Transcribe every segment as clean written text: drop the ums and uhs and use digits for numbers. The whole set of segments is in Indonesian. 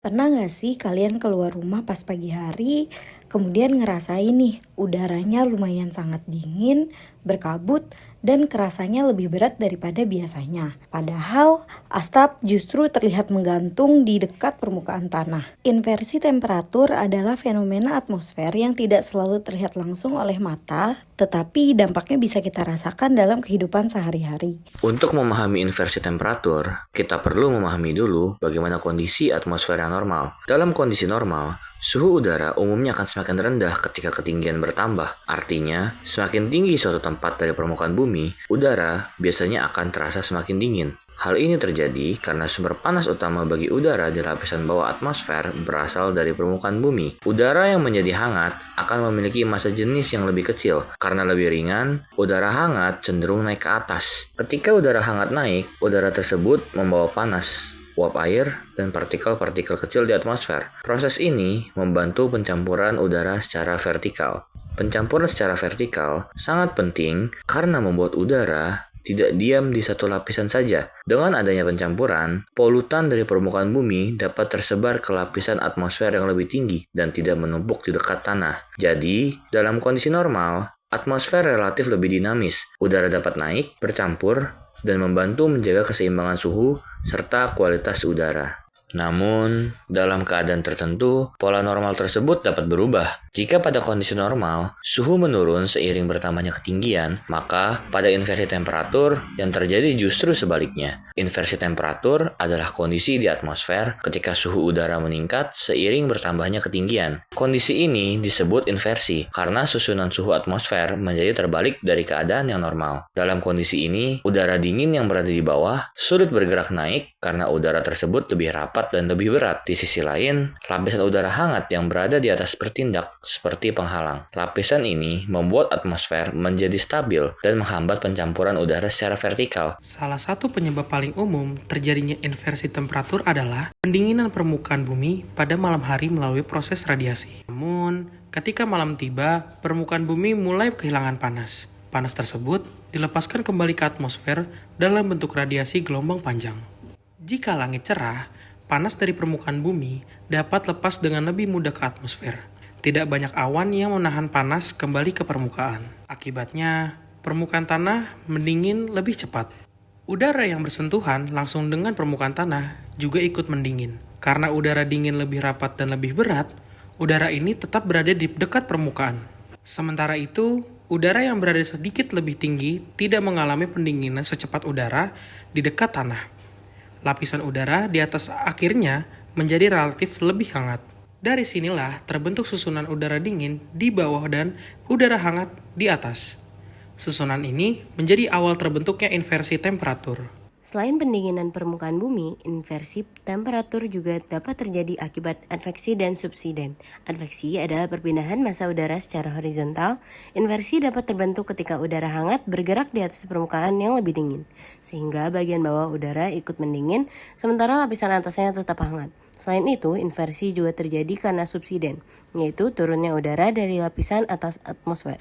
Pernah nggak sih kalian keluar rumah pas pagi hari, kemudian ngerasain nih udaranya lumayan sangat dingin, berkabut, dan kerasanya lebih berat daripada biasanya. Padahal asap justru terlihat menggantung di dekat permukaan tanah. Inversi temperatur adalah fenomena atmosfer yang tidak selalu terlihat langsung oleh mata, tetapi dampaknya bisa kita rasakan dalam kehidupan sehari-hari. Untuk memahami inversi temperatur, kita perlu memahami dulu bagaimana kondisi atmosfer yang normal. Dalam kondisi normal, suhu udara umumnya akan semakin rendah ketika ketinggian bertambah. Artinya, semakin tinggi suatu tempat dari permukaan bumi, udara biasanya akan terasa semakin dingin. Hal ini terjadi karena sumber panas utama bagi udara di lapisan bawah atmosfer berasal dari permukaan bumi. Udara yang menjadi hangat akan memiliki massa jenis yang lebih kecil. Karena lebih ringan, udara hangat cenderung naik ke atas. Ketika udara hangat naik, udara tersebut membawa panas, uap air, dan partikel-partikel kecil di atmosfer. Proses ini membantu pencampuran udara secara vertikal. Pencampuran secara vertikal sangat penting karena membuat udara tidak diam di satu lapisan saja. Dengan adanya pencampuran, polutan dari permukaan bumi dapat tersebar ke lapisan atmosfer yang lebih tinggi dan tidak menumpuk di dekat tanah. Jadi, dalam kondisi normal, atmosfer relatif lebih dinamis. Udara dapat naik, bercampur, dan membantu menjaga keseimbangan suhu serta kualitas udara. Namun, dalam keadaan tertentu, pola normal tersebut dapat berubah. Jika pada kondisi normal, suhu menurun seiring bertambahnya ketinggian, maka pada inversi temperatur yang terjadi justru sebaliknya. Inversi temperatur adalah kondisi di atmosfer ketika suhu udara meningkat seiring bertambahnya ketinggian. Kondisi ini disebut inversi karena susunan suhu atmosfer menjadi terbalik dari keadaan yang normal. Dalam kondisi ini, udara dingin yang berada di bawah sulit bergerak naik karena udara tersebut lebih rapat dan lebih berat. Di sisi lain, lapisan udara hangat yang berada di atas bertindak seperti penghalang. Lapisan ini membuat atmosfer menjadi stabil dan menghambat pencampuran udara secara vertikal. Salah satu penyebab paling umum terjadinya inversi temperatur adalah pendinginan permukaan bumi pada malam hari melalui proses radiasi. Namun, ketika malam tiba, permukaan bumi mulai kehilangan panas. Panas tersebut dilepaskan kembali ke atmosfer dalam bentuk radiasi gelombang panjang. Jika langit cerah, panas dari permukaan bumi dapat lepas dengan lebih mudah ke atmosfer. Tidak banyak awan yang menahan panas kembali ke permukaan. Akibatnya, permukaan tanah mendingin lebih cepat. Udara yang bersentuhan langsung dengan permukaan tanah juga ikut mendingin. Karena udara dingin lebih rapat dan lebih berat, udara ini tetap berada di dekat permukaan. Sementara itu, udara yang berada sedikit lebih tinggi tidak mengalami pendinginan secepat udara di dekat tanah. Lapisan udara di atas akhirnya menjadi relatif lebih hangat. Dari sinilah terbentuk susunan udara dingin di bawah dan udara hangat di atas. Susunan ini menjadi awal terbentuknya inversi temperatur. Selain pendinginan permukaan bumi, inversi temperatur juga dapat terjadi akibat adveksi dan subsiden. Adveksi adalah perpindahan massa udara secara horizontal. Inversi dapat terbentuk ketika udara hangat bergerak di atas permukaan yang lebih dingin, sehingga bagian bawah udara ikut mendingin, sementara lapisan atasnya tetap hangat. Selain itu, inversi juga terjadi karena subsiden, yaitu turunnya udara dari lapisan atas atmosfer.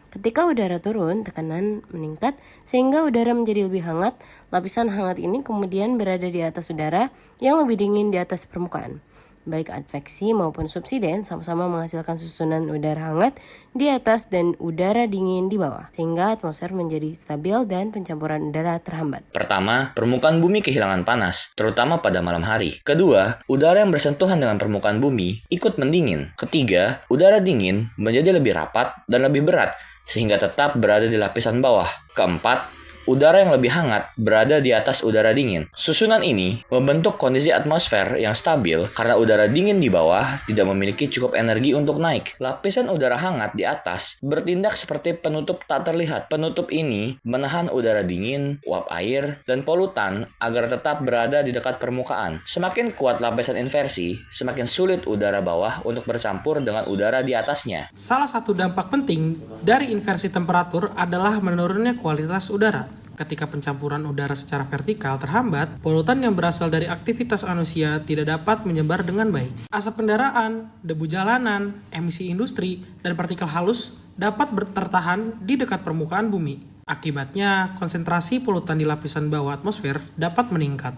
Ketika udara turun, tekanan meningkat sehingga udara menjadi lebih hangat. Lapisan hangat ini kemudian berada di atas udara yang lebih dingin di atas permukaan. Baik adveksi maupun subsiden sama-sama menghasilkan susunan udara hangat di atas dan udara dingin di bawah, sehingga atmosfer menjadi stabil dan pencampuran udara terhambat. Pertama, permukaan bumi kehilangan panas, terutama pada malam hari. Kedua, udara yang bersentuhan dengan permukaan bumi ikut mendingin. Ketiga, udara dingin menjadi lebih rapat dan lebih berat, sehingga tetap berada di lapisan bawah. Keempat, udara yang lebih hangat berada di atas udara dingin. Susunan ini membentuk kondisi atmosfer yang stabil karena udara dingin di bawah tidak memiliki cukup energi untuk naik. Lapisan udara hangat di atas bertindak seperti penutup tak terlihat. Penutup ini menahan udara dingin, uap air, dan polutan agar tetap berada di dekat permukaan. Semakin kuat lapisan inversi, semakin sulit udara bawah untuk bercampur dengan udara di atasnya. Salah satu dampak penting dari inversi temperatur adalah menurunnya kualitas udara. Ketika pencampuran udara secara vertikal terhambat, polutan yang berasal dari aktivitas manusia tidak dapat menyebar dengan baik. Asap kendaraan, debu jalanan, emisi industri, dan partikel halus dapat tertahan di dekat permukaan bumi. Akibatnya, konsentrasi polutan di lapisan bawah atmosfer dapat meningkat.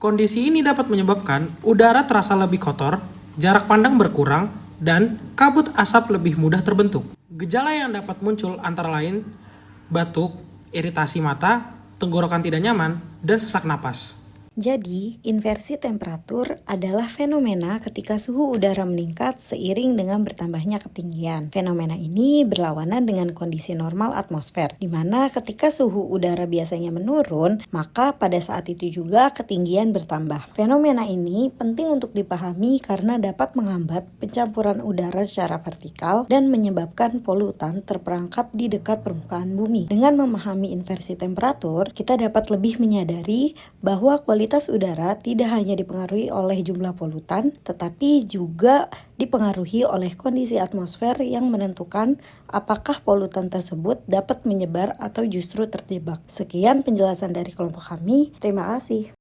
Kondisi ini dapat menyebabkan udara terasa lebih kotor, jarak pandang berkurang, dan kabut asap lebih mudah terbentuk. Gejala yang dapat muncul antara lain batuk, iritasi mata, tenggorokan tidak nyaman, dan sesak napas. Jadi, inversi temperatur adalah fenomena ketika suhu udara meningkat seiring dengan bertambahnya ketinggian. Fenomena ini berlawanan dengan kondisi normal atmosfer, di mana ketika suhu udara biasanya menurun, maka pada saat itu juga ketinggian bertambah. Fenomena ini penting untuk dipahami karena dapat menghambat pencampuran udara secara vertikal dan menyebabkan polutan terperangkap di dekat permukaan bumi. Dengan memahami inversi temperatur, kita dapat lebih menyadari bahwa kualitas udara tidak hanya dipengaruhi oleh jumlah polutan, tetapi juga dipengaruhi oleh kondisi atmosfer yang menentukan apakah polutan tersebut dapat menyebar atau justru terjebak. Sekian penjelasan dari kelompok kami. Terima kasih.